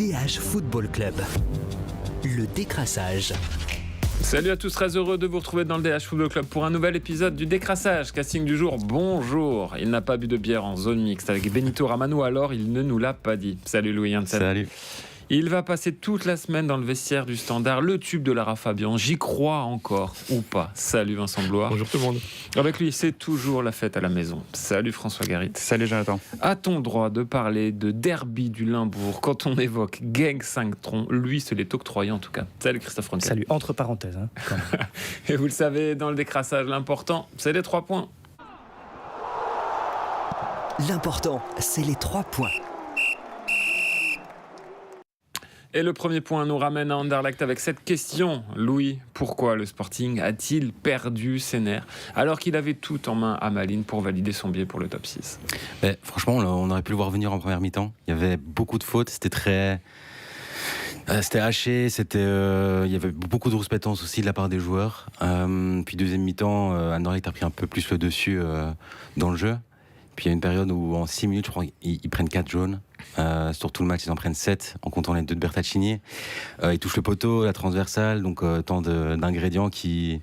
DH Football Club. Le décrassage. Salut à tous, très heureux de vous retrouver dans le DH Football Club pour un nouvel épisode du décrassage. Casting du jour, bonjour. Il n'a pas bu de bière en zone mixte avec Benito Ramanho, alors il ne nous l'a pas dit. Salut Louis Janssen. Salut. Il va passer toute la semaine dans le vestiaire du Standard, le tube de Lara Fabian. J'y crois encore ou pas. Salut Vincent Blois. Bonjour tout le monde. Avec lui, c'est toujours la fête à la maison. Salut François Garit. Salut Jonathan. A-t-on droit de parler de derby du Limbourg quand on évoque Genk 5 troncs? Lui se l'est octroyé en tout cas. Salut Christophe Ronquet. Salut, entre parenthèses. Quand même. Et vous le savez, dans le décrassage, l'important, c'est les 3 points. L'important, c'est les 3 points. Et le premier point nous ramène à Anderlecht avec cette question. Louis, pourquoi le Sporting a-t-il perdu ses nerfs alors qu'il avait tout en main à Malines pour valider son billet pour le top 6? Franchement, on aurait pu le voir venir en première mi-temps. Il y avait beaucoup de fautes, c'était haché, il y avait beaucoup de rouspétance aussi de la part des joueurs. Puis deuxième mi-temps, Anderlecht a pris un peu plus le dessus dans le jeu. Puis il y a une période où en 6 minutes, je crois qu'ils prennent 4 jaunes. Sur tout le match, ils en prennent 7 en comptant les 2 de Bertaccini. Ils touchent le poteau, la transversale, donc tant d'ingrédients qui...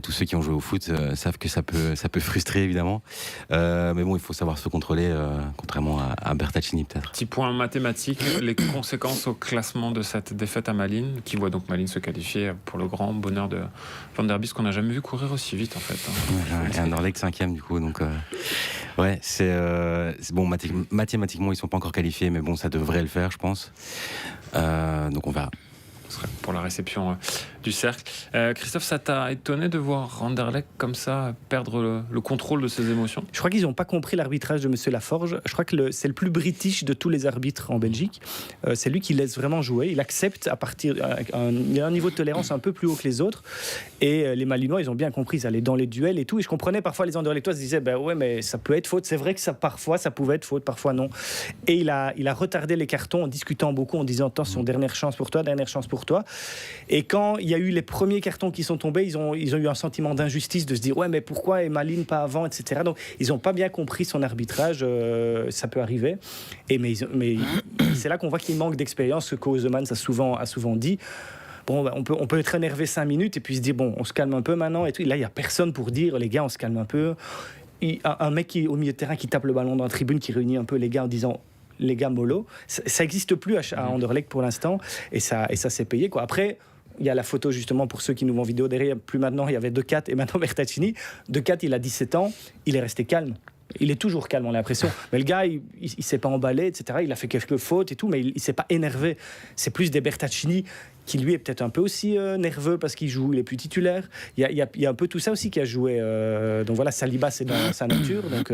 tous ceux qui ont joué au foot savent que ça peut frustrer évidemment. Mais bon, il faut savoir se contrôler, contrairement à Bertaccini peut-être. Petit point mathématique, les conséquences au classement de cette défaite à Malines, qui voit donc Malines se qualifier pour le grand bonheur de Van der Bies, qu'on n'a jamais vu courir aussi vite en fait. Et Anderlecht 5e du coup, donc c'est bon, mathématiquement ils sont pas encore qualifiés, mais bon, ça devrait le faire je pense. Donc on verra. Pour la réception du cercle. Christophe, ça t'a étonné de voir Anderlecht comme ça perdre le contrôle de ses émotions? Je crois qu'ils n'ont pas compris l'arbitrage de Monsieur Laforge. Je crois que c'est le plus british de tous les arbitres en Belgique. C'est lui qui laisse vraiment jouer. Il accepte il y a un niveau de tolérance un peu plus haut que les autres. Et les Malinois, ils ont bien compris. Ils allaient dans les duels et tout. Et je comprenais parfois les Anderlechtois se disaient ouais, mais ça peut être faute. C'est vrai que parfois ça pouvait être faute, parfois non. Et il a retardé les cartons en discutant beaucoup, en disant attention, dernière chance pour toi, dernière chance pour toi. Et quand il y a eu les premiers cartons qui sont tombés, ils ont eu un sentiment d'injustice de se dire ouais, mais pourquoi et Malines pas avant, etc. Donc ils n'ont pas bien compris son arbitrage. Ça peut arriver. Mais c'est là qu'on voit qu'il manque d'expérience. Ce qu'Ozeman a souvent dit. Bon, on peut être énervé 5 minutes et puis se dire bon, on se calme un peu maintenant et tout. Et là, il n'y a personne pour dire les gars, on se calme un peu. Un mec qui au milieu de terrain qui tape le ballon dans la tribune, qui réunit un peu les gars en disant les gars mollo, ça n'existe plus à Anderlecht pour l'instant et ça s'est payé quoi. Après il y a la photo justement pour ceux qui nous voient en vidéo derrière, plus maintenant il y avait De Cat et maintenant Bertaccini. De Cat il a 17 ans, il est resté calme. Il est toujours calme, on a l'impression. Mais le gars, il s'est pas emballé, etc. Il a fait quelques fautes et tout, mais il s'est pas énervé. C'est plus des Bertaccini qui, lui, est peut-être un peu aussi nerveux parce qu'il joue, il est plus titulaire. Il y a un peu tout ça aussi qui a joué. Donc voilà, Saliba, c'est dans sa nature. Donc,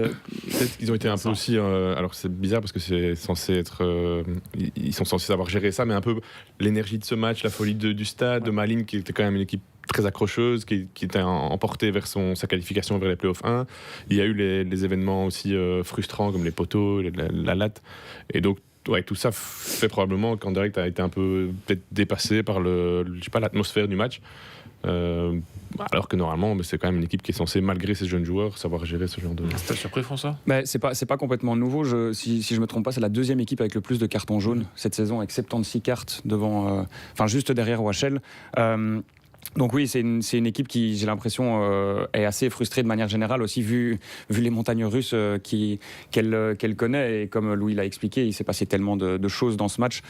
ils ont été un peu aussi... alors c'est bizarre parce que c'est censé être... ils sont censés avoir géré ça, mais un peu l'énergie de ce match, la folie du stade, de Malines, qui était quand même une équipe très accrocheuse, qui était emportée vers sa qualification vers les playoffs 1. Il y a eu les événements aussi frustrants comme les poteaux, la latte. Et donc, ouais, tout ça fait probablement qu'Anderlecht a été un peu peut-être dépassé par l'atmosphère du match. Alors que normalement, c'est quand même une équipe qui est censée, malgré ses jeunes joueurs, savoir gérer ce genre de... T'as surpris François? C'est pas complètement nouveau. Si je me trompe pas, c'est la 2e équipe avec le plus de cartons jaunes cette saison, avec 76 cartes devant, juste derrière OHL. Donc oui, c'est une équipe qui, j'ai l'impression, est assez frustrée de manière générale aussi, vu les montagnes russes qu'elle connaît. Et comme Louis l'a expliqué, il s'est passé tellement de choses dans ce match.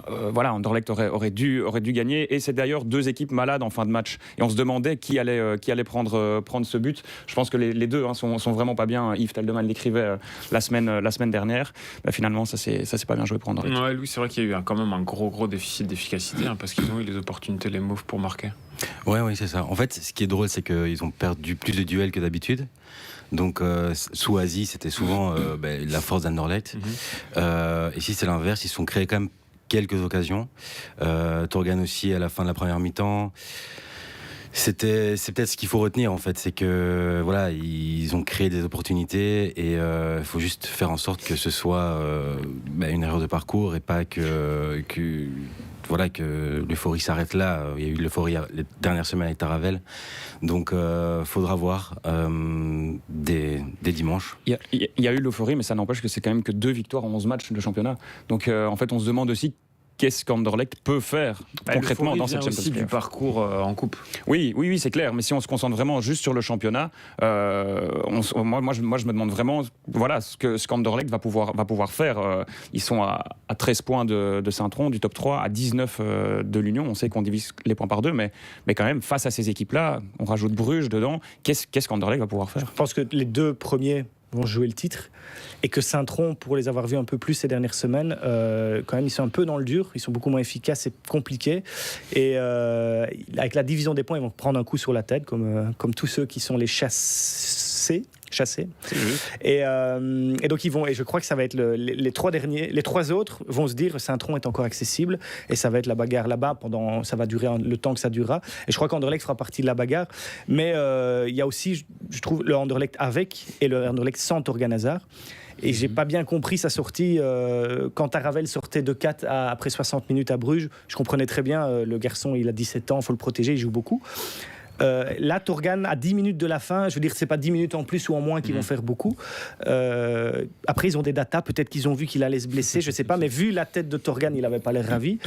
Anderlecht aurait dû gagner. Et c'est d'ailleurs 2 équipes malades en fin de match. Et on se demandait qui allait prendre ce but. Je pense que les deux sont vraiment pas bien. Yves Teldeman l'écrivait la semaine dernière. Finalement, ça c'est pas bien joué pour Anderlecht. Ouais, Louis, c'est vrai qu'il y a eu quand même un gros déficit d'efficacité parce qu'ils ont eu les opportunités, les moves pour marquer. Oui, c'est ça. En fait, ce qui est drôle, c'est qu'ils ont perdu plus de duels que d'habitude. Donc, sous Asie, c'était souvent la force d'Anderlecht. Ici, c'est l'inverse. Ils se sont créés quand même quelques occasions. Torgan aussi, à la fin de la première mi-temps. C'est peut-être ce qu'il faut retenir, en fait. C'est que, voilà, ils ont créé des opportunités et il faut juste faire en sorte que ce soit une erreur de parcours et pas que l'euphorie s'arrête là. Il y a eu l'euphorie les dernières semaines avec Taravel. Donc, faudra voir dès dimanche. Il y a eu l'euphorie, mais ça n'empêche que c'est quand même que 2 victoires en 11 matchs de championnat. Donc, en fait, on se demande aussi qu'est-ce qu'Anderlecht peut faire concrètement dans cette Champions aussi League. du parcours en coupe. Oui, c'est clair. Mais si on se concentre vraiment juste sur le championnat, moi, je me demande vraiment, voilà, ce qu'Anderlecht va pouvoir faire. Ils sont à 13 points de Saint-Tron, du top 3, à 19 de l'Union. On sait qu'on divise les points par deux, mais quand même, face à ces équipes-là, on rajoute Bruges dedans. Qu'est-ce qu'Anderlecht va pouvoir faire ? Je pense que les deux premiers vont jouer le titre et que Saint-Tron, pour les avoir vus un peu plus ces dernières semaines, quand même ils sont un peu dans le dur, ils sont beaucoup moins efficaces, c'est compliqué et avec la division des points ils vont prendre un coup sur la tête comme tous ceux qui sont les chassés. Et donc ils vont, et je crois que ça va être les trois autres vont se dire Saint-Tron est encore accessible et ça va être la bagarre là-bas ça va durer le temps que ça durera et je crois qu'Anderlecht fera partie de la bagarre, mais il y a aussi je trouve le Anderlecht avec et le Anderlecht sans Torgan Hazard. Et j'ai pas bien compris sa sortie quand Taravel sortait de 4 après 60 minutes à Bruges. Je comprenais très bien, le garçon il a 17 ans, il faut le protéger, il joue beaucoup. Là, Torgan, à 10 minutes de la fin, je veux dire, c'est pas 10 minutes en plus ou en moins qui vont faire beaucoup. Après, ils ont des datas, peut-être qu'ils ont vu qu'il allait se blesser, je sais pas, mais vu la tête de Torgan, il avait pas l'air ravi.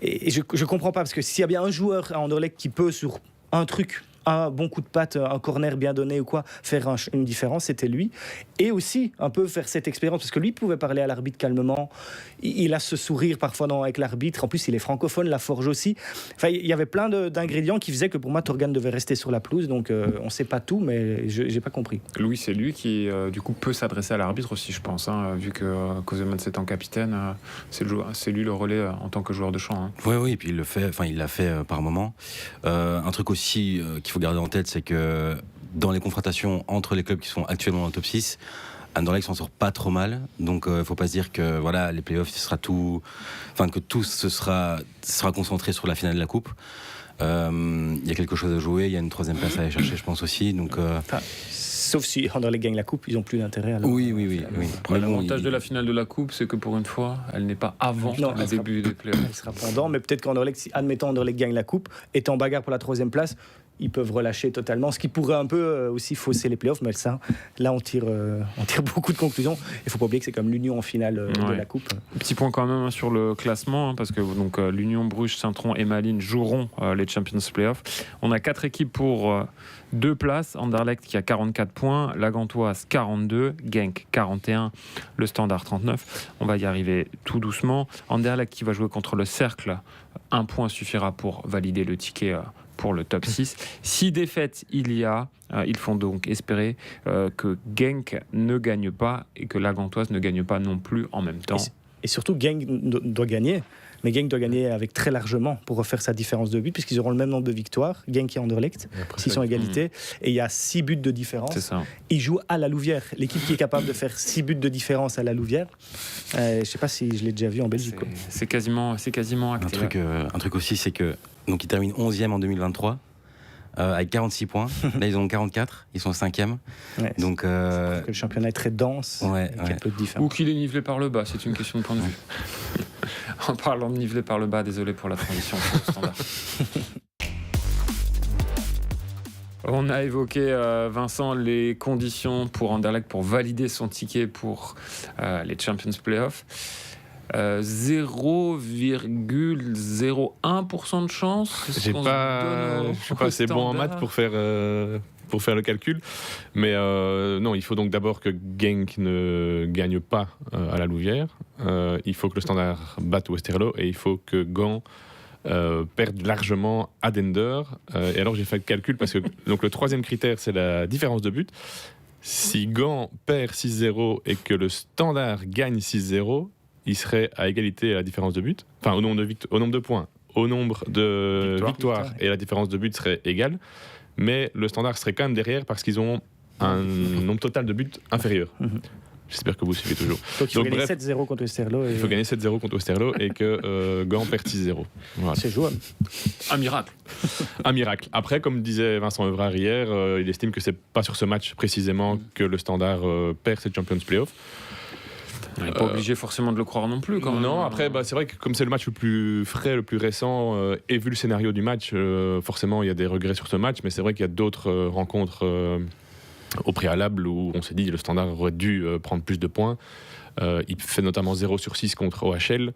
Et je comprends pas, parce que s'il y a bien un joueur à Anderlecht qui peut, sur un truc, un bon coup de patte, un corner bien donné ou quoi, faire une différence, c'était lui. Et aussi, un peu faire cette expérience, parce que lui pouvait parler à l'arbitre calmement. Il a ce sourire parfois avec l'arbitre. En plus, il est francophone, la forge aussi. Enfin, il y avait plein d'ingrédients qui faisaient que pour moi, Torgan devait rester sur la pelouse. Donc, on ne sait pas tout, mais j'ai pas compris. Louis, c'est lui qui, du coup, peut s'adresser à l'arbitre aussi, je pense. Vu que Kozeman étant capitaine, c'est lui le relais en tant que joueur de champ. Hein. Oui, et puis il l'a fait par moment. Un truc aussi qu'il faut garder en tête, c'est que dans les confrontations entre les clubs qui sont actuellement dans le top 6, Anderlecht s'en sort pas trop mal, donc il ne faut pas se dire que voilà, les playoffs, que tout sera concentré sur la finale de la Coupe. Il y a quelque chose à jouer, il y a une troisième place à aller chercher, je pense aussi. Donc, sauf si Anderlecht gagne la Coupe, ils n'ont plus d'intérêt. Alors, oui. L'avantage de la finale de la Coupe, c'est que pour une fois, elle n'est pas avant le début des playoffs. Elle sera pendant, mais peut-être qu'Anderlecht, si admettons Anderlecht gagne la Coupe, est en bagarre pour la troisième place, ils peuvent relâcher totalement, ce qui pourrait un peu aussi fausser les playoffs, mais ça, là on tire beaucoup de conclusions. Il ne faut pas oublier que c'est comme l'Union en finale de la Coupe. Petit point quand même sur le classement, parce que donc, l'Union, Bruges, Saint-Tron et Malines joueront les Champions Playoffs. On a 4 équipes pour 2 places. Anderlecht qui a 44 points, la Gantoise 42, Genk 41, le Standard 39. On va y arriver tout doucement. Anderlecht qui va jouer contre le Cercle, 1 point suffira pour valider le ticket pour le top 6. 6 défaites il font donc espérer que Genk ne gagne pas et que la Gantoise ne gagne pas non plus en même temps. Et surtout, Genk doit gagner, mais Genk doit gagner avec très largement pour refaire sa différence de but, puisqu'ils auront le même nombre de victoires, Genk et Anderlecht, s'ils sont à égalité, et il y a 6 buts de différence. C'est ça. Ils jouent à la Louvière. L'équipe qui est capable de faire 6 buts de différence à la Louvière, je ne sais pas si je l'ai déjà vu en Belgique. C'est quasiment acté. Un truc aussi, c'est que donc ils terminent 11e en 2023 avec 46 points. Là, ils en ont 44, ils sont 5e. Ouais, donc le championnat est très dense, avec un peu de différence. Ou qu'il est nivelé par le bas, c'est une question de point de vue. En parlant de nivelé par le bas, désolé pour la transition Standard. On a évoqué, Vincent, les conditions pour Anderlecht pour valider son ticket pour les Champions Playoffs. 0,01% de chance. Je suis pas assez bon en maths pour faire le calcul, mais non, il faut donc d'abord que Genk ne gagne pas à la Louvière, il faut que le Standard batte Westerlo et il faut que Gand perde largement à Dender. Et alors j'ai fait le calcul parce que donc le troisième critère c'est la différence de but. Si Gand perd 6-0 et que le Standard gagne 6-0, il serait à égalité à la différence de but, enfin au nombre de points, au nombre de victoires, et la différence de but serait égale, mais le Standard serait quand même derrière parce qu'ils ont un nombre total de buts inférieur. J'espère que vous suivez toujours. Donc il faut gagner 7-0 contre Westerlo. Il faut gagner 7-0 contre Westerlo et que Gand perd 6-0. Voilà. C'est jouable. Un miracle. Un miracle. Après, comme disait Vincent Evrard hier, il estime que c'est pas sur ce match précisément que le Standard perd cette Champions Playoff. On n'est pas obligé forcément de le croire non plus. Quand même. Non, après, c'est vrai que comme c'est le match le plus frais, le plus récent, et vu le scénario du match, forcément, il y a des regrets sur ce match, mais c'est vrai qu'il y a d'autres rencontres au préalable où on s'est dit que le Standard aurait dû prendre plus de points. Il fait notamment 0/6 contre OHL.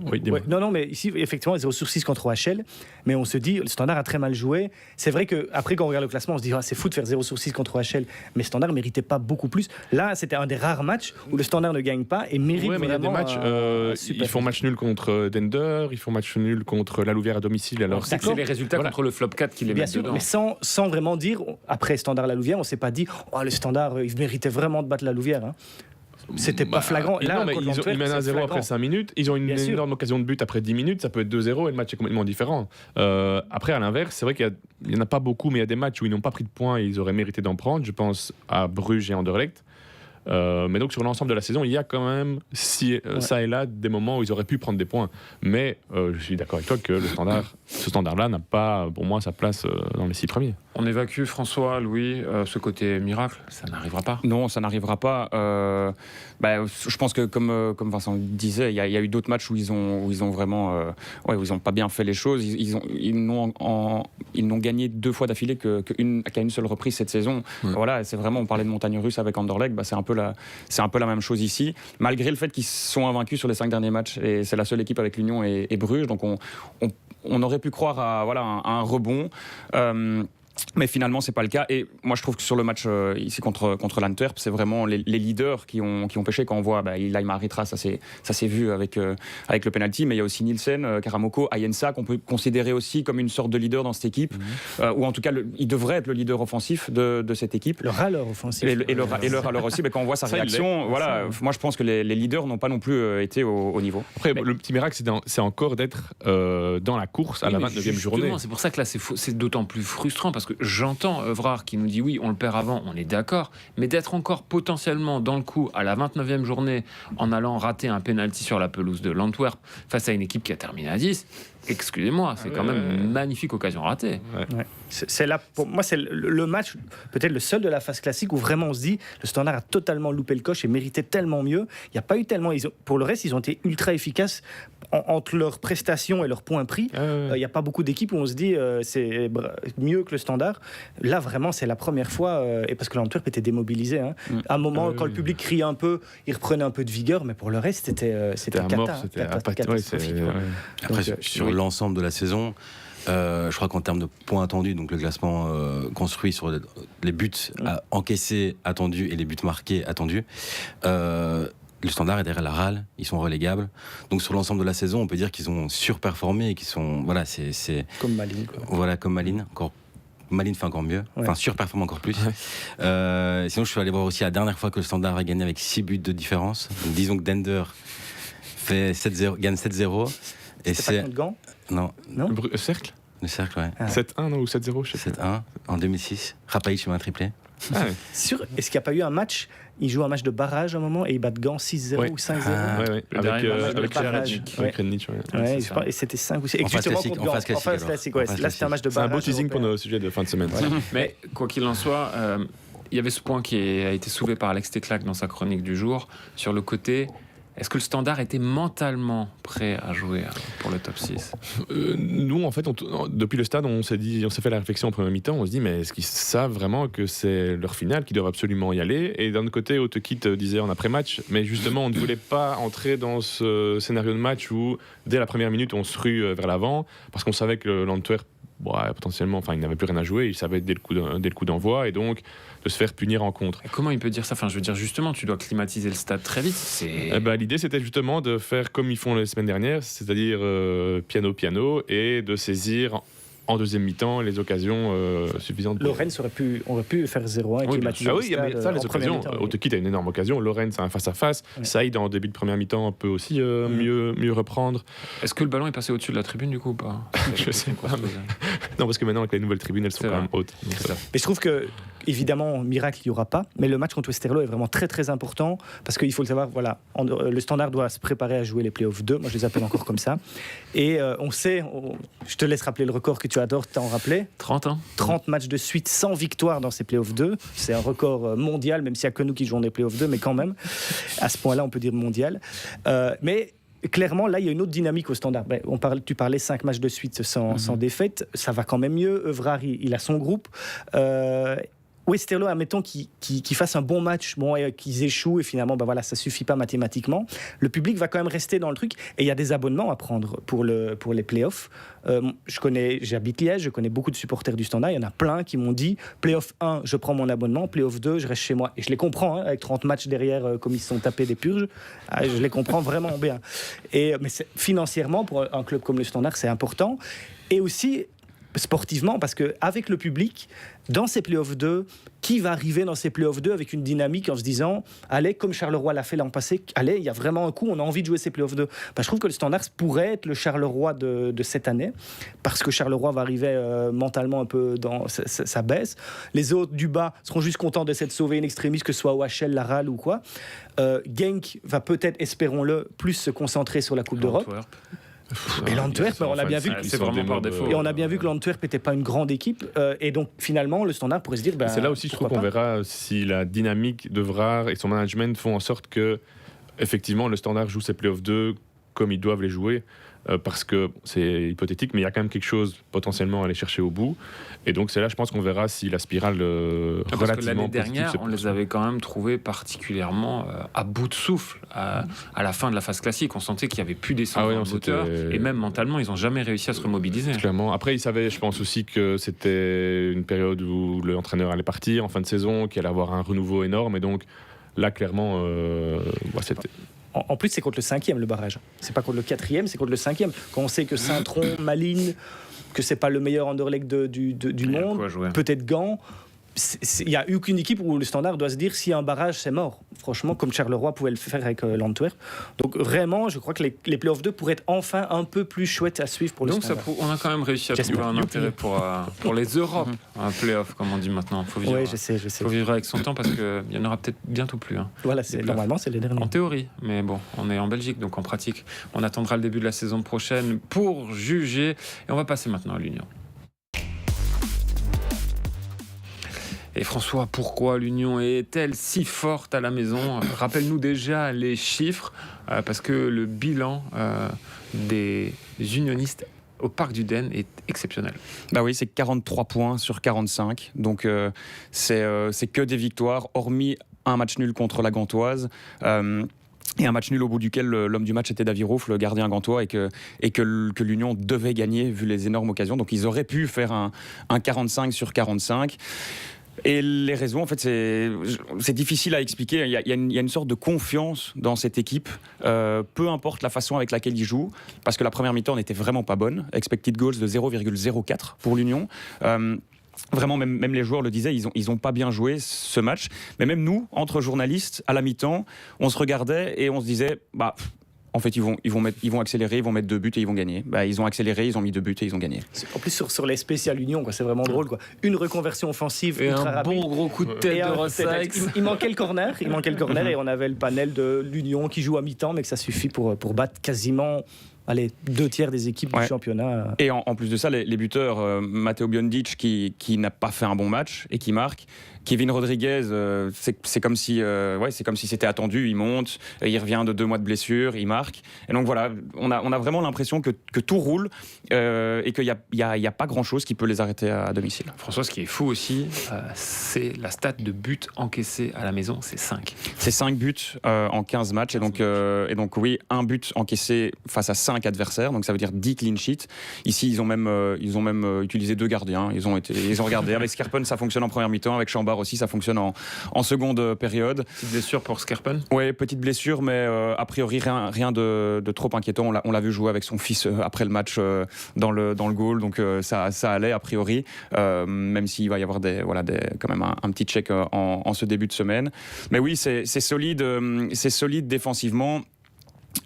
Oui, dis-moi. Ouais, non, mais ici, effectivement, 0/6 contre OHL. Mais on se dit, le Standard a très mal joué. C'est vrai qu'après, quand on regarde le classement, on se dit, c'est fou de faire 0/6 contre OHL. Mais Standard ne méritait pas beaucoup plus. Là, c'était un des rares matchs où le Standard ne gagne pas et mérite Ouais, mais il y a des vraiment. matchs, ils font match nul contre Dender, ils font match nul contre la Louvière à domicile. Alors, C'est que c'est les résultats Voilà. contre le flop 4 qui les Bien mettent sûr, dedans. mais sans vraiment dire, après Standard la Louvière, on s'est pas dit, le Standard, il méritait vraiment de battre la Louvière. Hein. C'était pas flagrant. Là, non, mais contre ils l'Antwerp, mènent c'est 1-0 après flagrant. 5 minutes. Ils ont une Bien sûr. énorme occasion de but après 10 minutes. Ça peut être 2-0 et le match est complètement différent. Après, à l'inverse, c'est vrai qu'il n'y en a pas beaucoup, mais il y a des matchs où ils n'ont pas pris de points et ils auraient mérité d'en prendre. Je pense à Bruges et Anderlecht. Mais donc sur l'ensemble de la saison, il y a quand même ça et là des moments où ils auraient pu prendre des points. Mais je suis d'accord avec toi que ce standard-là n'a pas, pour moi, sa place dans les 6 premiers. On évacue, François, Louis, ce côté miracle, ça n'arrivera pas. Non, ça n'arrivera pas. Je pense que comme Vincent disait, il y a eu d'autres matchs où ils ont vraiment, où ils n'ont pas bien fait les choses. Ils n'ont gagné 2 fois d'affilée qu'à une seule reprise cette saison. Ouais. Voilà, c'est vraiment, on parlait de montagne russe avec Anderlecht, c'est un peu la même chose ici. Malgré le fait qu'ils sont invaincus sur les 5 derniers matchs, et c'est la seule équipe avec l'Union et Bruges, donc on aurait pu croire à un rebond. Mais finalement, c'est pas le cas. Et moi, je trouve que sur le match ici contre l'Antwerp, c'est vraiment les leaders qui ont pêché. Quand on voit Ilay Maritra, ça s'est vu avec le penalty. Mais il y a aussi Nielsen, Karamoko, Ayensa, qu'on peut considérer aussi comme une sorte de leader dans cette équipe. Ou en tout cas, il devrait être le leader offensif de cette équipe. Le râleur offensif. Et le râleur aussi. Mais quand on voit sa Ça, il réaction, voilà, moi, je pense que les leaders n'ont pas non plus été au niveau. Après, le petit miracle, c'est encore d'être dans la course à la 29e journée. C'est pour ça que là, c'est d'autant plus frustrant parce que j'entends Evrard qui nous dit oui, on le perd avant, on est d'accord, mais d'être encore potentiellement dans le coup à la 29e journée en allant rater un penalty sur la pelouse de l'Antwerp face à une équipe qui a terminé à 10, excusez-moi, c'est quand même une magnifique occasion ratée. Ouais. C'est là, pour moi, c'est le match, peut-être le seul de la phase classique où vraiment on se dit le Standard a totalement loupé le coche et méritait tellement mieux. Il n'y a pas eu tellement. Pour le reste, ils ont été ultra efficaces entre leurs prestations et leurs points pris. Il n'y a pas beaucoup d'équipes où on se dit c'est mieux que le Standard. Là, vraiment, c'est la première fois. Et parce que l'Antwerp était démobilisé. Hein. À un moment, quand le public criait un peu, il reprenait un peu de vigueur, mais pour le reste, c'était à mort, c'était catastrophique. Après, sur l'ensemble de la saison, je crois qu'en termes de points attendus, donc le classement construit sur les buts encaissés attendus et les buts marqués attendus, le Standard est derrière la râle, ils sont relégables. Donc sur l'ensemble de la saison, on peut dire qu'ils ont surperformé et qu'ils sont, voilà, c'est Comme Malines, quoi. Voilà, comme Malines, Malines fait encore mieux, enfin surperforme encore plus. Sinon, je suis allé voir aussi la dernière fois que le Standard a gagné avec 6 buts de différence. Donc, disons que Dender gagne 7-0. Et C'était pas contre Gand ? Non, Cercle le cercle, ouais. 7-1 non, ou 7-0, je sais pas. 7-1 en 2006. Rapaïch sur un triplé. Est-ce qu'il n'y a pas eu un match ? Ils jouent un match de barrage à un moment et ils battent Gand 6-0 ou 5-0. Le dernier match Avec de Kramaric, Ouais. avec Krenic. Ouais, c'est ça. et c'était 5 ou 6. En phase classique, en phase classique, alors. Là, c'était un match de C'est un barrage. beau teasing pour européen. nos sujets de fin de semaine. Mais quoi qu'il en soit, il y avait ce point qui a été soulevé par Alex Teclac dans sa chronique du jour sur le côté. Est-ce que le Standard était mentalement prêt à jouer pour le top 6 ? Nous, en fait, depuis le stade, on s'est fait la réflexion en première mi-temps. On se dit, mais est-ce qu'ils savent vraiment que c'est leur finale, qu'ils doivent absolument y aller ? Et d'un autre côté, Autekit disait en après-match, mais justement, on ne voulait pas entrer dans ce scénario de match où, dès la première minute, on se rue vers l'avant, parce qu'on savait que l'Antwerp, potentiellement, il n'avait plus rien à jouer, il savait dès le coup d'envoi, et donc de se faire punir en contre. Et comment il peut dire ça ? Enfin, je veux dire, justement, tu dois climatiser le stade très vite. L'idée, c'était justement de faire comme ils font les semaines dernières, c'est-à-dire piano, et de saisir en deuxième mi-temps les occasions suffisantes. Lorraine aurait pu faire 0-1 et climatiser le stade. mais ça, les en première occasions, mi-temps. Autekit a une énorme occasion, Lorraine, c'est un face-à-face, Saïd, en début de première mi-temps, peut aussi mieux reprendre. Est-ce que le ballon est passé au-dessus de la tribune, du coup, ou pas ? Je sais pas, mais... Non, parce que maintenant, avec les nouvelles tribunes, elles sont C'est quand vrai. même hautes. Donc, Mais je trouve que, évidemment, miracle, il n'y aura pas. Mais le match contre Westerlo est vraiment très, très important. Parce qu'il faut le savoir, voilà, le Standard doit se préparer à jouer les playoffs 2. Moi, je les appelle encore comme ça. Et on sait, je te laisse rappeler le record que tu adores t'en rappeler. 30 ans. 30 matchs de suite sans victoire dans ces playoffs 2. C'est un record mondial, même s'il n'y a que nous qui jouons des playoffs 2, mais quand même, à ce point-là, on peut dire mondial. Mais clairement, là, il y a une autre dynamique au Standard. Tu parlais 5 matchs de suite sans défaite. Ça va quand même mieux. Evrard, il a son groupe. Westerlo, admettons qu'ils fassent un bon match, et qu'ils échouent et finalement, ça suffit pas mathématiquement. Le public va quand même rester dans le truc et il y a des abonnements à prendre pour les playoffs. J'habite Liège, je connais beaucoup de supporters du Standard. Il y en a plein qui m'ont dit playoff 1, je prends mon abonnement, playoff 2, je reste chez moi. Et je les comprends, avec 30 matchs derrière, comme ils se sont tapés des purges. Je les comprends vraiment bien. Mais financièrement, pour un club comme le Standard, c'est important. Et aussi sportivement, parce qu'avec le public, dans ces playoffs 2, qui va arriver dans ces playoffs 2 avec une dynamique en se disant allez, comme Charleroi l'a fait l'an passé, allez, il y a vraiment un coup, on a envie de jouer ces playoffs 2. Je trouve que le Standard pourrait être le Charleroi de cette année, parce que Charleroi va arriver mentalement un peu dans sa baisse. Les autres du bas seront juste contents d'essayer de sauver une extrémiste, que ce soit OHL, Laral ou quoi. Genk va peut-être, espérons-le, plus se concentrer sur la Coupe d'Europe. Et l'Antwerp, on a bien vu, c'est vraiment par défaut. Et on a bien vu que l'Antwerp n'était pas une grande équipe, et donc finalement le Standard pourrait se dire. C'est là aussi je trouve qu'on verra si la dynamique de Vrare et son management font en sorte que effectivement le Standard joue ses playoffs 2 comme ils doivent les jouer. Parce que c'est hypothétique, mais il y a quand même quelque chose potentiellement à aller chercher au bout. Et donc c'est là, je pense qu'on verra si la spirale parce relativement que l'année dernière, positive on les avait quand même trouvés particulièrement à bout de souffle à la fin de la phase classique. On sentait qu'il n'y avait plus d'essence dans le moteur, et même mentalement, ils n'ont jamais réussi à se remobiliser. Clairement. Après, ils savaient, je pense aussi que c'était une période où l'entraîneur allait partir en fin de saison, qu'il allait avoir un renouveau énorme, et donc là, clairement, c'était... En plus, c'est contre le 5e le barrage. C'est pas contre le 4e, c'est contre le 5e. Quand on sait que Saint-Tron, Malines, que c'est pas le meilleur Anderlecht du monde, peut-être Gand. Il n'y a eu qu'une équipe où le Standard doit se dire s'il y a un barrage, c'est mort. Franchement, comme Charleroi pouvait le faire avec l'Antwerp. Donc vraiment, je crois que les playoffs 2 pourraient être enfin un peu plus chouettes à suivre pour le Standard. Donc on a quand même réussi à trouver un intérêt pour les Europes, un playoff, comme on dit maintenant. Il faut vivre, je sais. faut vivre avec son temps, parce qu'il n'y en aura peut-être bientôt plus. Voilà, normalement, c'est les derniers. En théorie, mais bon, on est en Belgique, donc en pratique, on attendra le début de la saison prochaine pour juger. Et on va passer maintenant à l'Union. Et François, pourquoi l'Union est-elle si forte à la maison ? Rappelle-nous déjà les chiffres, parce que le bilan des unionistes au Parc du Den est exceptionnel. Oui, c'est 43 points sur 45, donc c'est que des victoires, hormis un match nul contre la Gantoise. Et un match nul au bout duquel l'homme du match était Davirouf, le gardien gantois, et que l'Union devait gagner vu les énormes occasions. Donc ils auraient pu faire un 45 sur 45. Et les raisons, en fait, c'est difficile à expliquer. Il y a une sorte de confiance dans cette équipe, peu importe la façon avec laquelle ils jouent, parce que la première mi-temps n'était vraiment pas bonne. Expected goals de 0,04 pour l'Union. Vraiment, même les joueurs le disaient, ils ont pas bien joué ce match. Mais même nous, entre journalistes, à la mi-temps, on se regardait et on se disait, en fait, ils vont accélérer, ils vont mettre 2 buts et ils vont gagner. Ils ont accéléré, ils ont mis 2 buts et ils ont gagné. En plus, sur les spéciales Union, c'est vraiment drôle. Une reconversion offensive et ultra un rapide. Bon gros coup de tête de Rossaix. Il manquait le corner, et on avait le panel de l'Union qui joue à mi-temps, mais que ça suffit pour battre quasiment 2/3 des équipes du championnat. Et en plus de ça, les buteurs, Matteo Biondic qui n'a pas fait un bon match et qui marque. Kevin Rodriguez, c'est comme si c'était attendu, il monte, il revient de 2 mois de blessure, il marque. Et donc voilà, on a vraiment l'impression que tout roule et qu'il n'y a pas grand-chose qui peut les arrêter à domicile. François, ce qui est fou aussi, c'est la stat de buts encaissés à la maison, c'est 5. C'est 5 buts en 15 matchs. Et donc oui, un but encaissé face à 5 adversaires, donc ça veut dire 10 clean sheets. Ici, ils ont même utilisé 2 gardiens. Ils ont regardé. Avec Skerpen, ça fonctionne en première mi-temps. Avec Chambard aussi, ça fonctionne en seconde période. Petite blessure pour Skerpen ? Oui, petite blessure, mais a priori rien de trop inquiétant. On l'a vu jouer avec son fils après le match dans le goal, donc ça allait a priori, même s'il va y avoir quand même un petit check en ce début de semaine. Mais oui, c'est solide défensivement.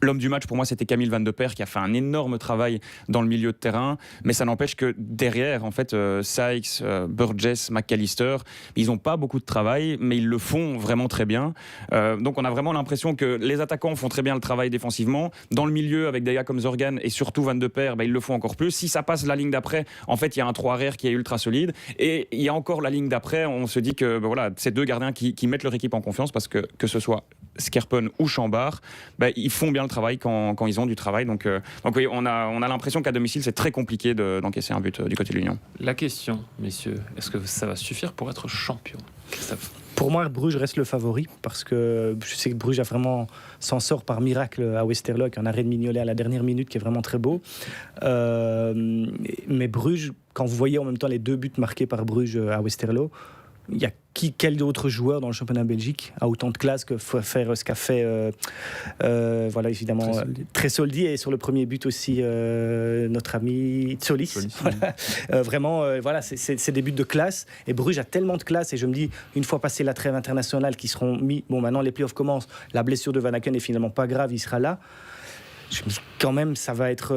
L'homme du match, pour moi, c'était Camille Van de Perre qui a fait un énorme travail dans le milieu de terrain. Mais ça n'empêche que derrière, en fait, Sykes, Burgess, McAllister, ils n'ont pas beaucoup de travail, mais ils le font vraiment très bien. Donc on a vraiment l'impression que les attaquants font très bien le travail défensivement. Dans le milieu, avec des gars comme Zorgan et surtout Van de Perre, ils le font encore plus. Si ça passe la ligne d'après, en fait, il y a un 3 arrière qui est ultra solide. Et il y a encore la ligne d'après, on se dit que ces 2 gardiens qui mettent leur équipe en confiance, parce que ce soit Skerpen ou Chambard, ils font bien le travail quand ils ont du travail. Donc oui, on a l'impression qu'à domicile, c'est très compliqué d'encaisser un but du côté de l'Union. La question, messieurs, est-ce que ça va suffire pour être champion, Christophe? Pour moi, Bruges reste le favori parce que je sais que Bruges s'en sort par miracle à Westerlo avec un arrêt de Mignolet à la dernière minute qui est vraiment très beau. Mais Bruges, quand vous voyez en même temps les 2 buts marqués par Bruges à Westerlo, il y a quel autre joueur dans le championnat belgique a autant de classe que faire ce qu'a fait voilà, évidemment Tresoldi, et sur le premier but aussi notre ami Tsolis. Voilà. Vraiment voilà, c'est des buts de classe, et Bruges a tellement de classe, et je me dis, une fois passé la trêve internationale qui seront mis, bon maintenant les playoffs commencent, la blessure de Van Aken est finalement pas grave, il sera là, je me dis quand même ça va être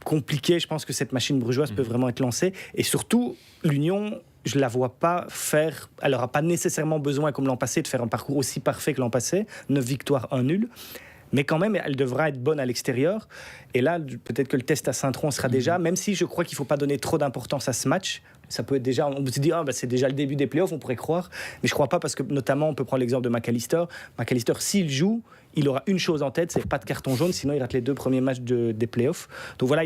compliqué. Je pense que cette machine brugeoise peut vraiment être lancée, et surtout l'Union, je ne la vois pas faire. Elle n'aura pas nécessairement besoin, comme l'an passé, de faire un parcours aussi parfait que l'an passé. 9 victoires, 1 nul. Mais quand même, elle devra être bonne à l'extérieur. Et là, peut-être que le test à Saint-Tron sera déjà, même si je crois qu'il ne faut pas donner trop d'importance à ce match. Ça peut être déjà, on se dit, c'est déjà le début des playoffs, on pourrait croire. Mais je ne crois pas, parce que notamment, on peut prendre l'exemple de McAllister. McAllister, s'il joue, il aura une chose en tête, c'est pas de carton jaune, sinon il rate les 2 premiers matchs des playoffs. Donc voilà,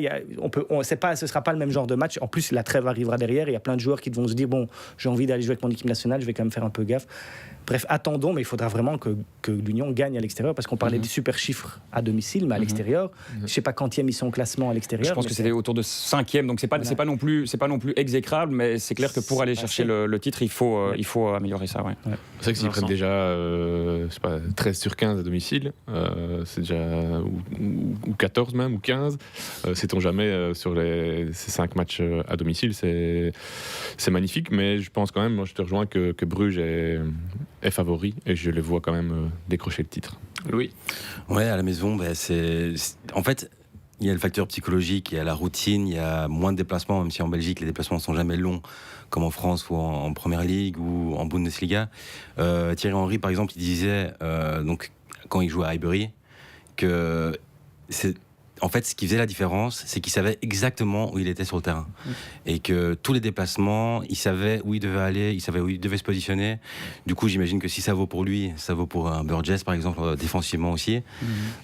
ce sera pas le même genre de match. En plus, la trêve arrivera derrière. Il y a plein de joueurs qui vont se dire, bon, j'ai envie d'aller jouer avec mon équipe nationale, je vais quand même faire un peu gaffe. Bref, attendons, mais il faudra vraiment que l'Union gagne à l'extérieur, parce qu'on parlait des super chiffres à domicile, mais à l'extérieur, je sais pas quantième ils sont au classement à l'extérieur. Je pense que c'était autour de 5e, donc c'est pas non plus exécrable, mais c'est clair que pour aller chercher le titre, il faut améliorer ça. Ouais. C'est vrai que s'ils prennent déjà 13 sur 15 à domicile, c'est déjà ou 14 même, ou 15, sait-on jamais sur ces 5 matchs à domicile, c'est magnifique, mais je pense quand même, moi je te rejoins que Bruges est favori, et je les vois quand même décrocher le titre. Louis? Ouais, à la maison, en fait, il y a le facteur psychologique, il y a la routine, il y a moins de déplacements, même si en Belgique les déplacements ne sont jamais longs, comme en France ou en Première Ligue ou en Bundesliga. Thierry Henry, par exemple, il disait, donc, quand il jouait à Highbury, que en fait, ce qui faisait la différence, c'est qu'il savait exactement où il était sur le terrain. Et que tous les déplacements, il savait où il devait aller, il savait où il devait se positionner. Du coup, j'imagine que si ça vaut pour lui, ça vaut pour un Burgess, par exemple, défensivement aussi.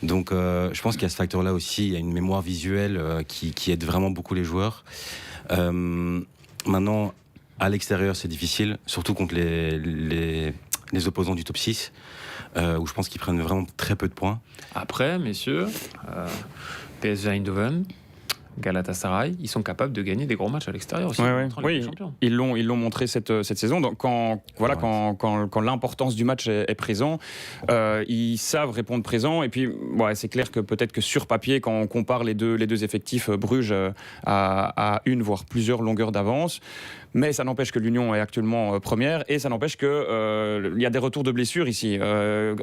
Donc, je pense qu'il y a ce facteur-là aussi. Il y a une mémoire visuelle qui aide vraiment beaucoup les joueurs. Maintenant, à l'extérieur, c'est difficile, surtout contre les opposants du top 6, où je pense qu'ils prennent vraiment très peu de points. Après, messieurs, PSV Eindhoven, Galatasaray, ils sont capables de gagner des gros matchs à l'extérieur aussi. Oui, ils l'ont montré cette saison. Donc quand l'importance du match est présent, ils savent répondre présent. Et puis, c'est clair que peut-être que sur papier, quand on compare les deux effectifs, Bruges a une voire plusieurs longueurs d'avance. Mais ça n'empêche que l'Union est actuellement première, et ça n'empêche qu'il y a des retours de blessures ici.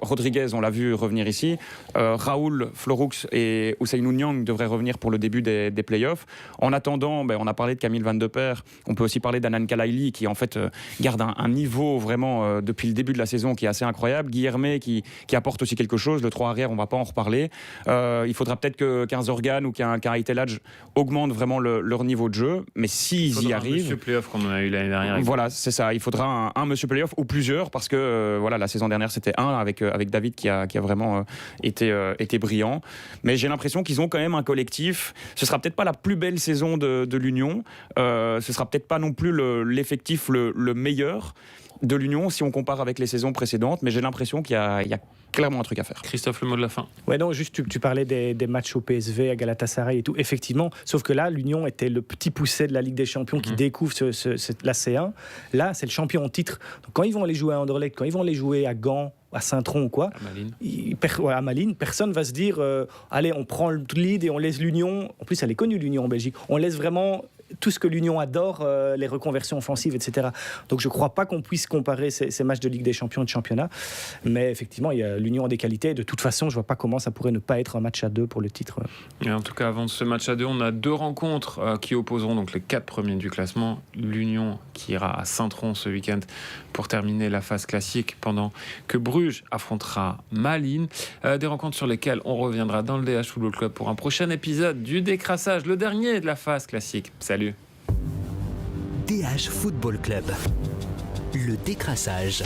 Rodriguez, on l'a vu revenir ici. Raoul, Florux et Ousseynou Niang devraient revenir pour le début des playoffs. En attendant, on a parlé de Camille Van de Perre. On peut aussi parler d'Anan Kalaili, qui en fait garde un niveau vraiment depuis le début de la saison qui est assez incroyable. Guilhermé qui apporte aussi quelque chose. Le 3 arrière, on ne va pas en reparler. Il faudra peut-être qu'un Zorgan ou qu'un Aitelaj augmentent vraiment leur niveau de jeu. Mais s'ils y arrivent... qu'on a eu l'année dernière. Voilà, c'est ça. Il faudra un monsieur playoff ou plusieurs, parce que la saison dernière c'était un avec David qui a vraiment été brillant. Mais j'ai l'impression qu'ils ont quand même un collectif. Ce sera peut-être pas la plus belle saison de l'Union. Ce sera peut-être pas non plus l'effectif le meilleur de l'Union si on compare avec les saisons précédentes. Mais j'ai l'impression qu'il y a clairement un truc à faire. Christophe, le mot de la fin. Ouais, non, juste tu parlais des matchs au PSV, à Galatasaray et tout. Effectivement, sauf que là, l'Union était le petit poucet de la Ligue des Champions qui découvre la C1. Là, c'est le champion en titre. Donc, quand ils vont aller jouer à Anderlecht, quand ils vont aller jouer à Gand, à Saint-Tron ou quoi, à Malines, personne va se dire allez, on prend le lead et on laisse l'Union. En plus, elle est connue, l'Union en Belgique. On laisse vraiment tout ce que l'Union adore, les reconversions offensives, etc. Donc je ne crois pas qu'on puisse comparer ces matchs de Ligue des Champions et de championnat. Mais effectivement, l'Union a des qualités. De toute façon, je ne vois pas comment ça pourrait ne pas être un match à 2 pour le titre. Et en tout cas, avant ce match à 2, on a 2 rencontres qui opposeront donc les 4 premiers du classement. L'Union qui ira à Saint-Tron ce week-end pour terminer la phase classique, pendant que Bruges affrontera Malines. Des rencontres sur lesquelles on reviendra dans le DH Football Club pour un prochain épisode du décrassage, le dernier de la phase classique. Salut. DH Football Club. Le décrassage.